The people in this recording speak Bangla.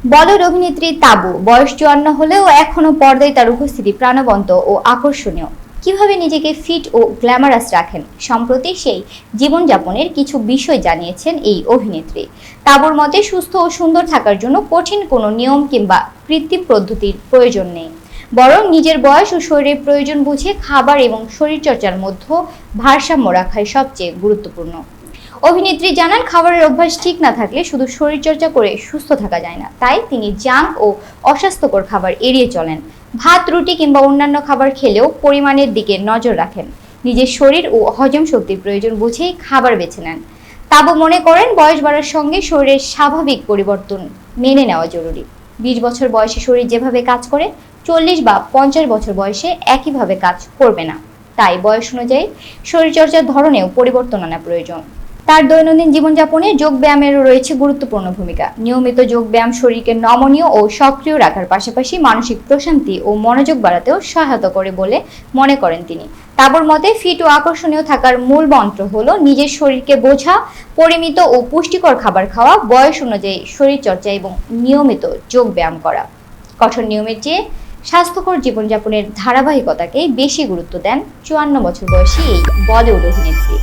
বলিউড অভিনেত্রী তাবু বয়স 54 হলেও এখনো পর্দায় তার উপস্থিতি প্রাণবন্ত ও আকর্ষণীয়। কিভাবে নিজেকে ফিট ও গ্ল্যামারাস রাখেন, সম্প্রতি সেই জীবনযাপনের কিছু বিষয় জানিয়েছেন এই অভিনেত্রী। তাবুর মতে সুস্থ ও সুন্দর থাকার জন্য কঠিন কোনো নিয়ম কিংবা কৃত্রিম পদ্ধতির প্রয়োজন নেই, বরং নিজের বয়স ও শরীরের প্রয়োজন বুঝে খাবার এবং শরীরচর্চার মধ্যে ভারসাম্য রাখাই সবচেয়ে গুরুত্বপূর্ণ। অভিনেত্রী জানান, খাবারের অভ্যাস ঠিক না থাকলে শুধু শরীরচর্চা করে সুস্থ থাকা যায় না। তাই তিনি জাঙ্ক ও অস্বাস্থ্যকর খাবার এড়িয়ে চলেন। ভাত, রুটি কিংবা অন্যান্য খাবার খেলেও পরিমাণের দিকে নজর রাখেন। নিজের শরীর ও হজম শক্তির প্রয়োজন বুঝেই খাবার বেছে নেন। তাবু মনে করেন, বয়স বাড়ার সঙ্গে শরীরের স্বাভাবিক পরিবর্তন মেনে নেওয়া জরুরি। 20 বছর বয়সে শরীর যেভাবে কাজ করে 40 বা 50 বছর বয়সে একইভাবে কাজ করবে না। তাই বয়স অনুযায়ী শরীরচর্চার ধরনেও পরিবর্তন আনা প্রয়োজন। তার দৈনন্দিন জীবনযাপনে যোগ ব্যায়ামেরও রয়েছে গুরুত্বপূর্ণ ভূমিকা। নিয়মিত যোগ ব্যায়াম শরীরকে নমনীয় ও সক্রিয় রাখার পাশাপাশি মানসিক প্রশান্তি ও মনোযোগ বাড়াতেও সহায়তা করে বলে মনে করেন তিনি। তাবুর মতে ফিট ও আকর্ষণীয় থাকার মূল মন্ত্র হলো নিজের শরীরকে বোঝা, পরিমিত ও পুষ্টিকর খাবার খাওয়া, বয়স অনুযায়ী শরীরচর্চা এবং নিয়মিত যোগ ব্যায়াম করা। কঠোর নিয়মের চেয়ে স্বাস্থ্যকর জীবনযাপনের ধারাবাহিকতাকেই বেশি গুরুত্ব দেন 54 বছর বয়সী এই বলিউড অভিনেত্রী।